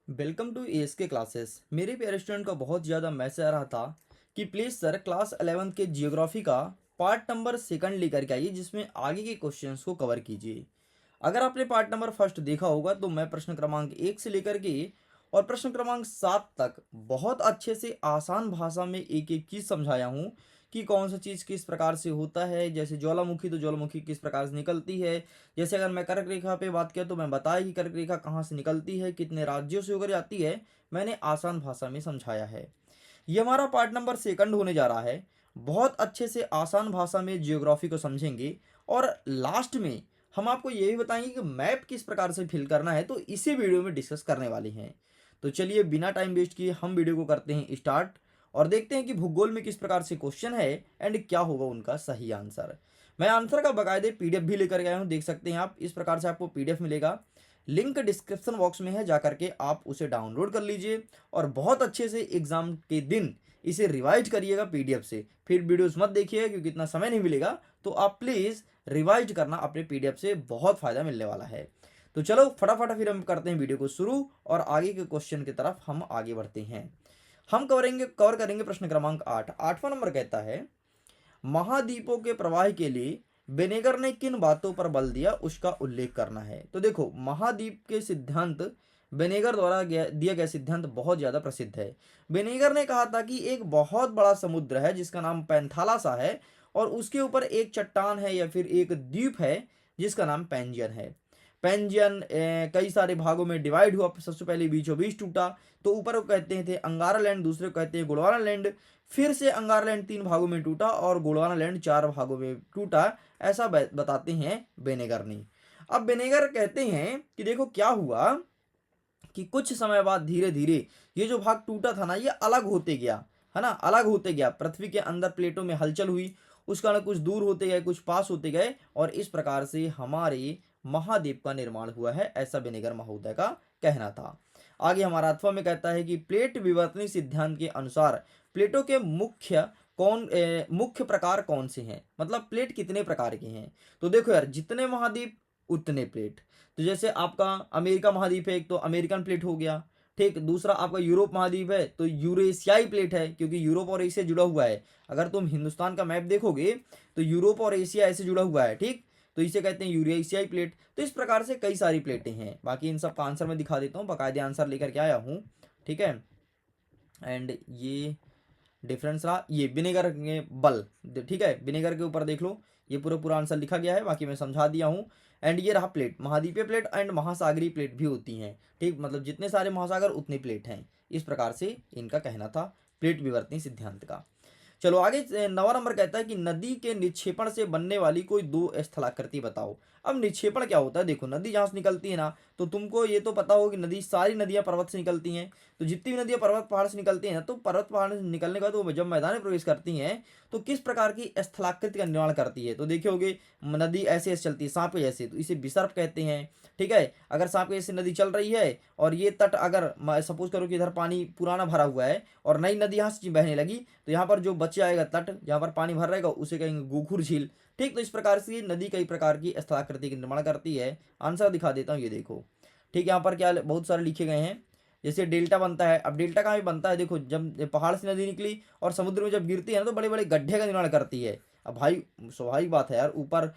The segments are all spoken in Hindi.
Welcome to ask classes. मेरे प्यारे स्टूडेंट का बहुत ज़्यादा मैसेज आ रहा था कि प्लीज़ सर क्लास 11th के जियोग्राफी का पार्ट नंबर सेकंड लेकर के आइए जिसमें आगे के क्वेश्चंस को कवर कीजिए। अगर आपने पार्ट नंबर फर्स्ट देखा होगा तो मैं प्रश्न क्रमांक 1 से लेकर के और प्रश्न क्रमांक 7 तक बहुत अच्छे से आसान भाषा में एक एक चीज़ समझाया हूँ कि कौन सा चीज़ किस प्रकार से होता है। जैसे ज्वालामुखी तो ज्वालामुखी किस प्रकार से निकलती है। जैसे अगर मैं कर्क रेखा पे बात किया तो मैं बताया कि कर्क रेखा कहाँ से निकलती है, कितने राज्यों से होकर जाती है, मैंने आसान भाषा में समझाया है। ये हमारा पार्ट नंबर सेकंड होने जा रहा है। बहुत अच्छे से आसान भाषा में जियोग्राफी को समझेंगे और लास्ट में हम आपको ये भी बताएंगे कि मैप किस प्रकार से फिल करना है, तो इसी वीडियो में डिस्कस करने वाले हैं। तो चलिए बिना टाइम वेस्ट किए हम वीडियो को करते हैं स्टार्ट और देखते हैं कि भूगोल में किस प्रकार से क्वेश्चन है एंड क्या होगा उनका सही आंसर। मैं आंसर का बाकायदे पीडीएफ भी लेकर गया हूँ, देख सकते हैं आप। इस प्रकार से आपको पीडीएफ मिलेगा, लिंक डिस्क्रिप्शन बॉक्स में है, जाकर के आप उसे डाउनलोड कर लीजिए और बहुत अच्छे से एग्जाम के दिन इसे रिवाइज करिएगा पीडीएफ से। फिर वीडियोस मत देखिएगा क्योंकि इतना समय नहीं मिलेगा, तो आप प्लीज़ रिवाइज करना अपने पीडीएफ से, बहुत फ़ायदा मिलने वाला है। तो चलो फटाफट फिर हम करते हैं वीडियो को शुरू और आगे के क्वेश्चन की तरफ हम आगे बढ़ते हैं। हम कवर करेंगे प्रश्न क्रमांक 8। 8वां नंबर कहता है, महाद्वीपों के प्रवाह के लिए बेनेगर ने किन बातों पर बल दिया उसका उल्लेख करना है। तो देखो, महाद्वीप के सिद्धांत बेनेगर द्वारा दिया गया सिद्धांत बहुत ज़्यादा प्रसिद्ध है। बेनेगर ने कहा था कि एक बहुत बड़ा समुद्र है जिसका नाम पैंथालासा है और उसके ऊपर एक चट्टान है या फिर एक द्वीप है जिसका नाम पेंजियन है। पेंजियन कई सारे भागों में डिवाइड हुआ, सबसे पहले बीचों बीच टूटा। तो ऊपर को कहते थे अंगारा लैंड, दूसरे को कहते हैं गोंडवाना लैंड। फिर से अंगारा लैंड 3 भागों में टूटा और गोंडवाना लैंड 4 भागों में टूटा, ऐसा बताते हैं बेनेगर ने। अब बेनेगर कहते हैं कि देखो क्या हुआ कि कुछ समय बाद धीरे धीरे ये जो भाग टूटा था ना, ये अलग होते गया, है ना, अलग होते गया। पृथ्वी के अंदर प्लेटों में हलचल हुई, उसका ना कुछ दूर होते गए, कुछ पास होते गए और इस प्रकार से हमारे महाद्वीप का निर्माण हुआ है, ऐसा बेनेगर महोदय का कहना था। आगे हमारा अथवा में कहता है कि प्लेट विवर्तनी सिद्धांत के अनुसार प्लेटों के मुख्य प्रकार कौन से हैं, मतलब प्लेट कितने प्रकार के हैं। तो देखो यार, जितने महाद्वीप उतने प्लेट। तो जैसे आपका अमेरिका महाद्वीप है, एक तो अमेरिकन प्लेट हो गया। ठीक, दूसरा आपका यूरोप महाद्वीप है तो यूरेशियाई प्लेट है, क्योंकि यूरोप और एशिया जुड़ा हुआ है। अगर तुम हिंदुस्तान का मैप देखोगे तो यूरोप और एशिया ऐसे जुड़ा हुआ है, ठीक, तो इसे कहते हैं यूरेशियाई प्लेट। तो इस प्रकार से कई सारी प्लेटें हैं। बाकी इन सब का आंसर मैं दिखा देता हूँ, बाकायदे आंसर लेकर के आया हूँ, ठीक है। एंड ये डिफरेंस रहा, ये विनेगर के बल, ठीक है, विनेगर के ऊपर देख लो, ये पूरा पूरा आंसर लिखा गया है, बाकी मैं समझा दिया हूँ। एंड ये रहा प्लेट, महाद्वीपीय प्लेट एंड महासागरीय प्लेट भी होती हैं, ठीक, मतलब जितने सारे महासागर उतनी प्लेट हैं। इस प्रकार से इनका कहना था प्लेट विवर्तनी सिद्धांत का। चलो आगे, 9वां नंबर कहता है कि नदी के निक्षेपण से बनने वाली कोई दो स्थलाकृति बताओ। अब निक्षेपण क्या होता है, देखो नदी जहाँ से निकलती है ना, तो तुमको ये तो पता होगा कि नदी, सारी नदियाँ पर्वत से निकलती हैं। तो जितनी भी नदियाँ पर्वत पहाड़ से निकलती हैं ना, तो पर्वत पहाड़ से निकलने के बाद वो जब मैदान में प्रवेश करती हैं तो किस प्रकार की स्थलाकृति का निर्माण करती है। तो देखोगे नदी ऐसे ऐसे चलती है, सांप जैसे, तो इसे विसर्प कहते हैं, ठीक है। अगर सांप के जैसे नदी चल रही है और ये तट, अगर सपोज करो कि इधर पानी पुराना भरा हुआ है और नई नदी यहाँ से बहने लगी, तो यहाँ पर जो बच जाएगा तट जहाँ पर पानी भर रहेगा उसे कहेंगे गोखुर झील, ठीक। तो इस प्रकार से नदी कई प्रकार की स्थलाकृति का निर्माण करती है। आंसर दिखा देता हूँ, ये देखो, ठीक, यहाँ पर क्या बहुत सारे लिखे गए हैं। जैसे डेल्टा बनता है, अब डेल्टा कहाँ भी बनता है, देखो जब पहाड़ से नदी निकली और समुद्र में जब गिरती है ना, तो बड़े बड़े गड्ढे का निर्माण करती है। अब भाई स्वाभाविक बात है यार, ऊपर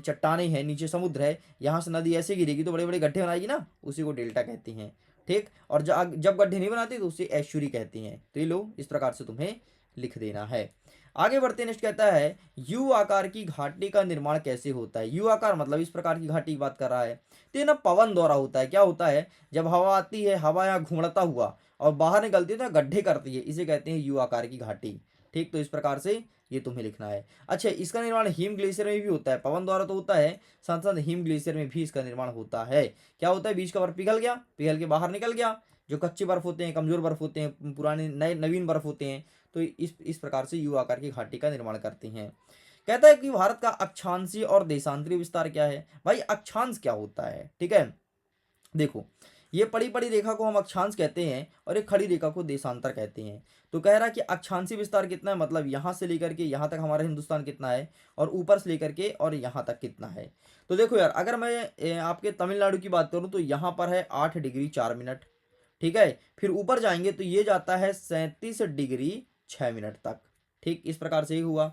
चट्टाने हैं, नीचे समुद्र है, यहाँ से नदी ऐसे गिरेगी तो बड़े बड़े गड्ढे बनाएगी ना, उसी को डेल्टा कहती हैं, ठीक। और जब गड्ढे नहीं बनाती तो उसे एस्चुरी कहती हैं। तो ये लो, इस प्रकार से तुम्हें लिख देना है। आगे बढ़ते, नेक्स्ट कहता है यू आकार की घाटी का निर्माण कैसे होता है। यू आकार मतलब इस प्रकार की घाटी की बात कर रहा है। तो ये ना पवन द्वारा होता है। क्या होता है, जब हवा आती है, हवा यहाँ घूमड़ता हुआ और बाहर निकलती है तो गड्ढे करती है, इसे कहते हैं यू आकार की घाटी, ठीक। तो इस प्रकार से ये तुम्हें लिखना है। अच्छा, इसका निर्माण हिम ग्लेशियर में भी होता है, पवन द्वारा तो होता है, साथ साथ हिम ग्लेशियर में भी इसका निर्माण होता है। क्या होता है, बीच का बर्फ पिघल गया, पिघल के बाहर निकल गया, जो कच्चे बर्फ होते हैं, कमजोर बर्फ होते हैं, पुराने नए नवीन बर्फ होते हैं, तो इस प्रकार से यू आकार की घाटी का निर्माण करते हैं। कहता है कि भारत का अक्षांशीय और देशांतरीय विस्तार क्या है। भाई अक्षांश क्या होता है, ठीक है, देखो ये पड़ी पड़ी रेखा को हम अक्षांश कहते हैं और एक खड़ी रेखा को देशांतर कहते हैं। तो कह रहा है कि अक्षांशीय विस्तार कितना है, मतलब यहाँ से लेकर के यहाँ तक हमारा हिंदुस्तान कितना है और ऊपर से लेकर के और यहाँ तक कितना है। तो देखो यार, अगर मैं आपके तमिलनाडु की बात करूँ तो यहाँ पर है 8 डिग्री 4 मिनट, ठीक है। फिर ऊपर जाएंगे तो ये जाता है 37 डिग्री 6 मिनट तक। ठीक, इस प्रकार से ही हुआ।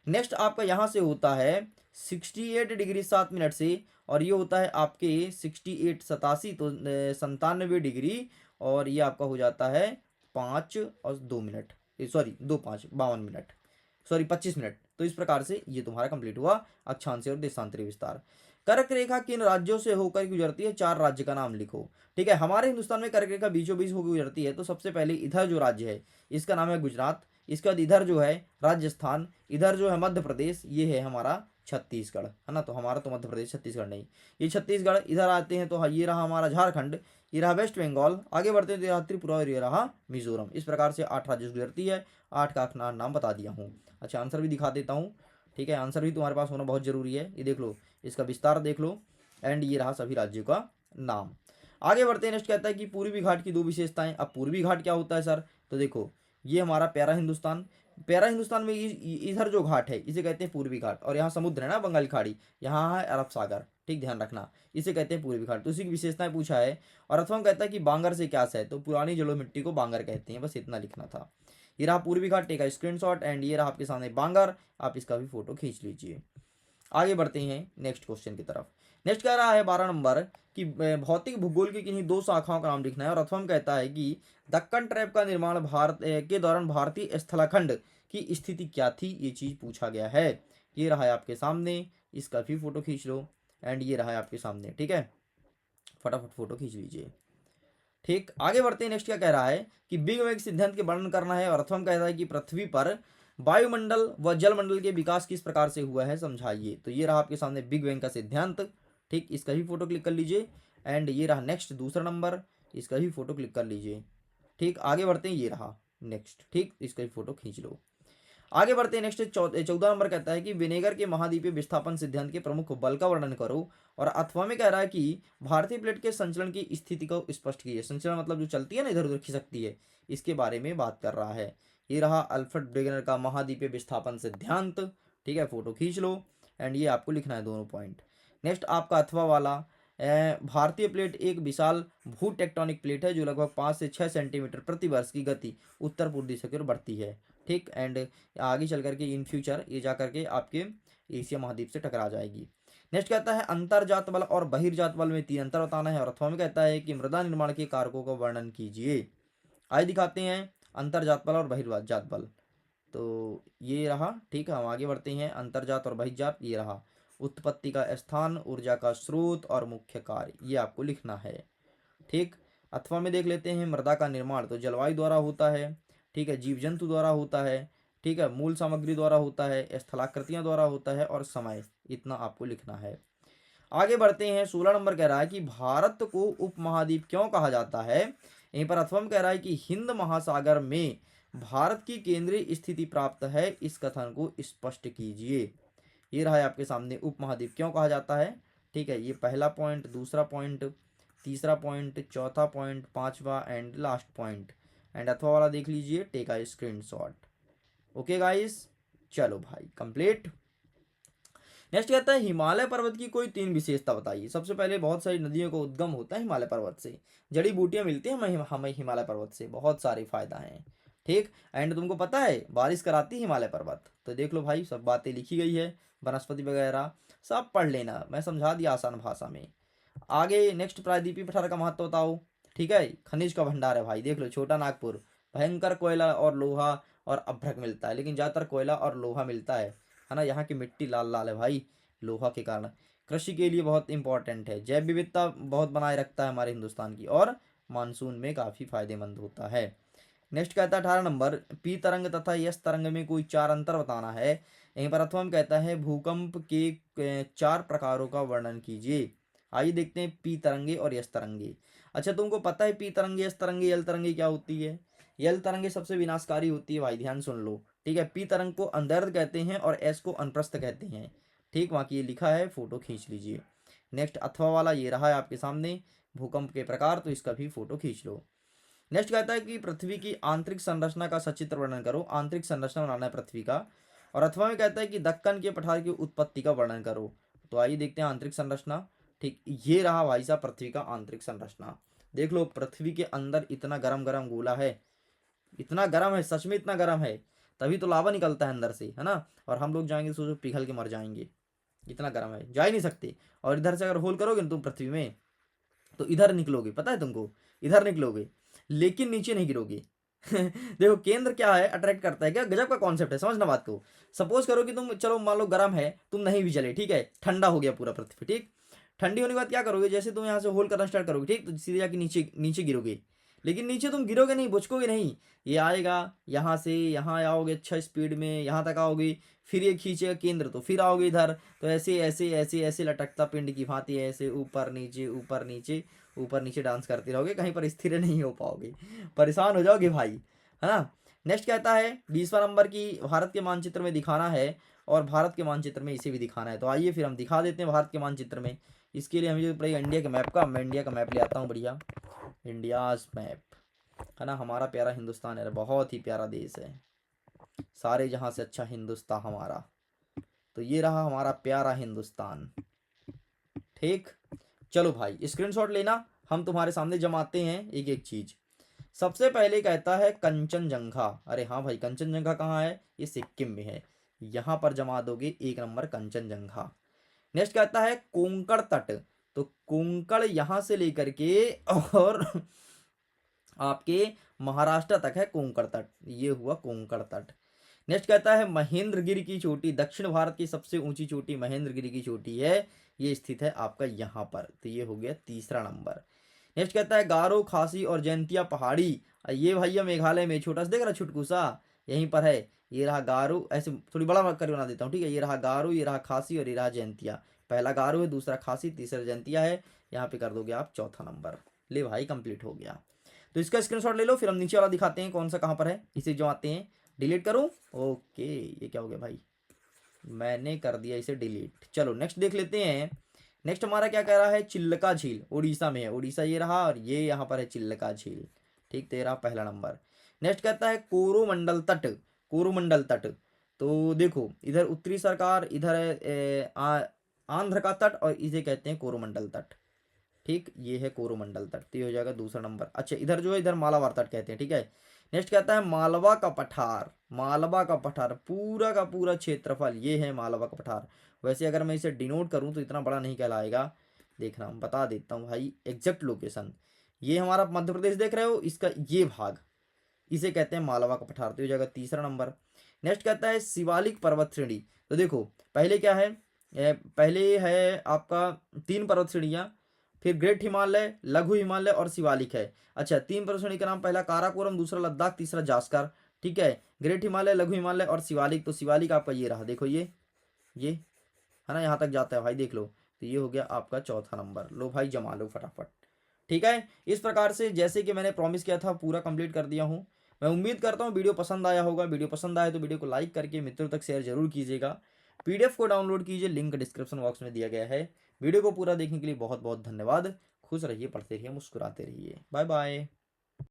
नेक्स्ट आपका यहाँ से होता है 68 डिग्री 7 मिनट से, और ये होता है आपके 68 87, तो 97 डिग्री, और ये आपका हो जाता है 5 और 2 minute, sorry 2 5 52 minute, sorry 25 minute. तो इस प्रकार से ये तुम्हारा कंप्लीट हुआ अक्षांशीय और देशांतरीय विस्तार। कर्क रेखा किन राज्यों से होकर गुजरती है, 4 राज्य का नाम लिखो। ठीक है, हमारे हिंदुस्तान में कर्क रेखा बीचों बीच होकर गुजरती है। तो सबसे पहले इधर जो राज्य है इसका नाम है गुजरात, इसके बाद इधर जो है राजस्थान, इधर जो है मध्य प्रदेश, ये है हमारा छत्तीसगढ़, है ना। तो हमारा तो मध्य प्रदेश, छत्तीसगढ़ नहीं, ये छत्तीसगढ़। इधर आते हैं तो हाँ, ये रहा हमारा झारखंड, ये रहा वेस्ट बंगाल। आगे बढ़ते हैं तो ये रहा त्रिपुरा और ये रहा मिजोरम। इस प्रकार से 8 राज्य से गुजरती है। 8 का नाम बता दिया हूँ। अच्छा, आंसर भी दिखा देता हूँ। ठीक है, आंसर भी तुम्हारे पास होना बहुत जरूरी है। ये देख लो, इसका विस्तार देख लो, एंड ये रहा सभी राज्यों का नाम। आगे बढ़ते हैं। नेक्स्ट कहता है कि पूर्वी घाट की 2 विशेषताएं। अब पूर्वी घाट क्या होता है सर, तो देखो ये हमारा प्यारा हिंदुस्तान, प्यारा हिंदुस्तान में इधर जो घाट है इसे कहते हैं पूर्वी घाट, और यहाँ समुद्र है ना, बंगाल खाड़ी, यहाँ है अरब सागर। ठीक, ध्यान रखना, इसे कहते हैं पूर्वी घाट। तो इसी की विशेषताएं पूछा है। और अथवा कहता है कि बांगर से क्या है, तो पुरानी जलोढ़ मिट्टी को बांगर कहते हैं। बस इतना लिखना था। ये रहा पूर्वी घाट, टेक स्क्रीनशॉट, एंड ये रहा आपके सामने बांगर, आप इसका भी फोटो खींच लीजिए। आगे बढ़ते हैं नेक्स्ट क्वेश्चन की तरफ। नेक्स्ट कह रहा है 12 नंबर कि भौतिक भूगोल की किन्हीं 2 शाखाओं का नाम लिखना है। और अथवम कहता है कि दक्कन ट्रैप का निर्माण भारत के दौरान भारतीय स्थलाखंड की स्थिति क्या थी, ये चीज पूछा गया है। ये रहा है आपके सामने, इसका भी फोटो खींच लो, एंड ये रहा है आपके सामने। ठीक है, फटाफट फोटो खींच लीजिए। ठीक, आगे बढ़ते हैं। नेक्स्ट क्या कह रहा है कि बिग बैंग सिद्धांत के वर्णन करना है। और अथवम कहता है कि पृथ्वी पर वायुमंडल व जलमंडल के विकास किस प्रकार से हुआ है, समझाइए। तो ये रहा आपके सामने बिग बैंग का सिद्धांत। ठीक, इसका भी फोटो क्लिक कर लीजिए, एंड ये रहा नेक्स्ट दूसरा नंबर, इसका भी फोटो क्लिक कर लीजिए। ठीक, आगे बढ़ते हैं। ये रहा नेक्स्ट। ठीक, इसका भी फोटो खींच लो। आगे बढ़ते हैं। नेक्स्ट 14 नंबर कहता है कि विनेगर के महाद्वीपीय विस्थापन सिद्धांत के प्रमुख बल का वर्णन करो। और अथवा में कह रहा है कि भारतीय प्लेट के संचलन की स्थिति को स्पष्ट कीजिए। संचलन मतलब जो चलती है ना, इधर उधर खिसकती है, इसके बारे में बात कर रहा है। ये रहा अल्फ्रेड वेगनर का महाद्वीपीय विस्थापन सिद्धांत। ठीक है, फोटो खींच लो, एंड ये आपको लिखना है दोनों पॉइंट। नेक्स्ट आपका अथवा वाला, भारतीय प्लेट एक विशाल भू टेक्टोनिक प्लेट है जो लगभग 5 से 6 सेंटीमीटर प्रति वर्ष की गति उत्तर पूर्व दिशा की ओर बढ़ती है। ठीक, एंड आगे चल करके इन फ्यूचर ये जा करके आपके एशिया महाद्वीप से टकरा जाएगी। नेक्स्ट कहता है अंतरजात बल और बहिर्जात बल में 3 अंतर बताना है। और अथवा में कहता है कि मृदा निर्माण के कारकों का वर्णन कीजिए। आइए दिखाते हैं अंतरजात बल और बहिर्जात बल। तो ये रहा। ठीक है, हम आगे बढ़ते हैं। अंतरजात और बहिर्जात, ये रहा उत्पत्ति का स्थान, ऊर्जा का स्रोत और मुख्य कार्य, ये आपको लिखना है। ठीक, अथवा में देख लेते हैं मृदा का निर्माण तो जलवायु द्वारा होता है। ठीक है, जीव जंतु द्वारा होता है। ठीक है, मूल सामग्री द्वारा होता है, स्थलाकृतियां द्वारा होता है, और समय, इतना आपको लिखना है। आगे बढ़ते हैं। 16 नंबर कह रहा है कि भारत को उपमहाद्वीप क्यों कहा जाता है। यहीं पर अथवम कह रहा है कि हिंद महासागर में भारत की केंद्रीय स्थिति प्राप्त है, इस कथन को स्पष्ट कीजिए। ये रहा है आपके सामने उपमहाद्वीप क्यों कहा जाता है। ठीक है, ये पहला पॉइंट, दूसरा पॉइंट, तीसरा पॉइंट, चौथा पॉइंट, पांचवा एंड लास्ट पॉइंट। एंड अथवा वाला देख लीजिए, टेक आ स्क्रीनशॉट। ओके गाइस, चलो भाई कंप्लीट। नेक्स्ट कहता है हिमालय पर्वत की कोई 3 विशेषता बताइए। सबसे पहले बहुत सारी नदियों का उद्गम होता है हिमालय पर्वत से, जड़ी बूटियां मिलती हैं हमें हिमालय पर्वत से, बहुत सारे फायदा हैं। ठीक, एंड तुमको पता है बारिश कराती है हिमालय पर्वत। तो देख लो भाई, सब बातें लिखी गई है, वनस्पति वगैरह सब पढ़ लेना, मैं समझा दिया आसान भाषा में। आगे नेक्स्ट प्रायद्वीपीय पठार का महत्व बताओ। ठीक है, खनिज का भंडार है भाई, देख लो छोटा नागपुर, भयंकर कोयला और लोहा और अभ्रक मिलता है, लेकिन ज़्यादातर कोयला और लोहा मिलता है ना। यहाँ की मिट्टी लाल लाल है भाई, लोहा के कारण। कृषि के लिए बहुत इंपॉर्टेंट है, जैव विविधता बहुत बनाए रखता है हमारे हिंदुस्तान की, और मानसून में काफ़ी फायदेमंद होता है। नेक्स्ट कहता है 18 नंबर, पी तरंग तथा यस तरंग में कोई 4 अंतर बताना है। यहीं पर अथवा कहता है भूकंप के 4 प्रकारों का वर्णन कीजिए। आइए देखते हैं पी तरंगे और यस तरंगे। अच्छा, तुमको पता है पी तरंगे, यस तरंगे, यल तरंगे क्या होती है। यल तरंगे सबसे विनाशकारी होती है भाई, ध्यान सुन लो। ठीक है, पी तरंग को अंदर्द कहते हैं और एस को अनप्रस्थ कहते हैं। ठीक, वहाँ की ये लिखा है, फोटो खींच लीजिए। नेक्स्ट अथवा वाला ये रहा है आपके सामने, भूकंप के प्रकार, तो इसका भी फोटो खींच लो। नेक्स्ट कहता है कि पृथ्वी की आंतरिक संरचना का सचित्र वर्णन करो। आंतरिक संरचना बनाना है पृथ्वी का। और अथवा में कहता है कि दक्कन के पठार की उत्पत्ति का वर्णन करो। तो आइए देखते हैं आंतरिक संरचना। ठीक, ये रहा भाई साहब पृथ्वी का आंतरिक संरचना। देख लो पृथ्वी के अंदर इतना गरम गरम गोला है, इतना गर्म है, सच में इतना गर्म है, तभी तो लावा निकलता है अंदर से, है ना। और हम लोग जाएंगे सोचो पिघल के मर जाएंगे, इतना गर्म है, जा ही नहीं सकते। और इधर से अगर होल करोगे ना तुम पृथ्वी में, तो इधर निकलोगे, पता है तुमको, इधर निकलोगे, लेकिन नीचे नहीं गिरोगे। देखो केंद्र क्या है, अट्रैक्ट करता है, क्या गजब का कॉन्सेप्ट है, समझना बात को। सपोज करो कि तुम, चलो मान लो गर्म है, तुम नहीं भी जले, ठीक है, ठंडा हो गया पूरा पृथ्वी, ठीक। ठंडी होने के बाद क्या करोगे, जैसे तुम यहाँ से होल करना स्टार्ट करोगे, ठीक, तो सीधे जाके नीचे नीचे गिरोगे। लेकिन नीचे तुम गिरोगे नहीं, बुचकोगे नहीं, ये आएगा यहाँ से यहाँ आओगे अच्छा स्पीड में, यहाँ तक आओगे, फिर ये खींचेगा केंद्र, तो फिर आओगे इधर। तो ऐसे ऐसे ऐसे ऐसे लटकता पिंड की भांति ऐसे ऊपर नीचे ऊपर नीचे ऊपर नीचे डांस करते रहोगे, कहीं पर स्थिर नहीं हो पाओगे, परेशान हो जाओगे भाई, है ना। नेक्स्ट कहता है 20वां नंबर की भारत के मानचित्र में दिखाना है, और भारत के मानचित्र में इसे भी दिखाना है। तो आइए फिर हम दिखा देते हैं भारत के मानचित्र में। इसके लिए हमें जो पड़ेगा इंडिया के मैप का, मैं इंडिया का मैप ले आता हूँ बढ़िया, इंडियाज मैप, है ना। हमारा प्यारा हिंदुस्तान है, बहुत ही प्यारा देश है, सारे जहाँ से अच्छा हिंदुस्तान हमारा। तो ये रहा हमारा प्यारा हिंदुस्तान, ठीक। चलो भाई स्क्रीनशॉट लेना, हम तुम्हारे सामने जमाते हैं एक एक चीज। सबसे पहले कहता है कंचनजंगा, अरे हाँ भाई कंचनजंगा कहाँ है, ये सिक्किम में है, यहाँ पर जमा दोगे 1 नंबर कंचनजंगा। नेक्स्ट कहता है कोंकण तट, तो कोंकण यहाँ से लेकर के और आपके महाराष्ट्र तक है कोंकण तट, ये हुआ कोंकण तट। नेक्स्ट कहता है महेंद्रगिरी की चोटी, दक्षिण भारत की सबसे ऊंची चोटी महेंद्रगिरी की चोटी है, ये स्थित है आपका यहाँ पर, तो ये हो गया 3रा नंबर। नेक्स्ट कहता है गारो खासी और जयंतिया पहाड़ी, ये भैया मेघालय में, छोटा सा देख रहा छुटकू सा, यहीं पर है। ये रहा गारो, ऐसे थोड़ी बड़ा कर बना देता हूँ, ठीक है। ये रहा गारो, ये रहा खासी और ये रहा जयंतिया, पहला गारो है, दूसरा खासी, तीसरा जयंतिया है, यहाँ पे कर दोगे आप चौथा नंबर। ले भाई कंप्लीट हो गया। तो इसका स्क्रीनशॉट ले लो, फिर हम नीचे वाला दिखाते हैं कौन सा कहाँ पर है, इसे जो आते हैं। डिलीट करूँ, ओके, ये क्या हो गया भाई, मैंने कर दिया इसे डिलीट। चलो नेक्स्ट देख लेते हैं। नेक्स्ट हमारा क्या कह रहा है, चिल्का झील उड़ीसा में है, उड़ीसा ये रहा, और ये यहाँ पर है चिल्का झील, ठीक, 13 पहला नंबर। नेक्स्ट कहता है कोरोमंडल तट, कोरोमंडल तट, तो देखो इधर उत्तरी सरकार, इधर है आंध्र का तट, और इसे कहते हैं कोरोमंडल तट, ठीक, ये है कोरोमंडल तट, तो ये हो जाएगा 2रा नंबर। अच्छा इधर जो है इधर मालाबार तट कहते हैं, ठीक है। नेक्स्ट कहता है मालवा का पठार, मालवा का पठार पूरा का पूरा क्षेत्रफल, ये है मालवा का पठार। वैसे अगर मैं इसे डिनोट करूं तो इतना बड़ा नहीं कहलाएगा, देखना हम बता देता हूँ भाई एग्जैक्ट लोकेशन। ये हमारा मध्य प्रदेश देख रहे हो, इसका ये भाग, इसे कहते हैं मालवा का पठार, तो ये हो जाएगा 3रा नंबर। नेक्स्ट कहता है शिवालिक पर्वत श्रेणी, तो देखो पहले क्या है, पहले है आपका 3 पर्वत श्रेणियाँ, फिर ग्रेट हिमालय, लघु हिमालय और शिवालिक है। अच्छा 3 पर्वत श्रेणी का नाम, पहला काराकोरम, दूसरा लद्दाख, तीसरा जास्कर, ठीक है। ग्रेट हिमालय, लघु हिमालय और शिवालिक, तो शिवालिक आपका ये रहा, देखो ये है ना, यहाँ तक जाता है भाई, देख लो, तो ये हो गया आपका चौथा नंबर। लो भाई जमा लो फटाफट, ठीक है। इस प्रकार से जैसे कि मैंने प्रॉमिस किया था पूरा कंप्लीट कर दिया हूँ। मैं उम्मीद करता हूँ वीडियो पसंद आया होगा, वीडियो पसंद आया तो वीडियो को लाइक करके मित्रों तक शेयर जरूर कीजिएगा। पीडीएफ को डाउनलोड कीजिए, लिंक डिस्क्रिप्शन बॉक्स में दिया गया है। वीडियो को पूरा देखने के लिए बहुत बहुत धन्यवाद। खुश रहिए, पढ़ते रहिए, मुस्कुराते रहिए, बाय बाय।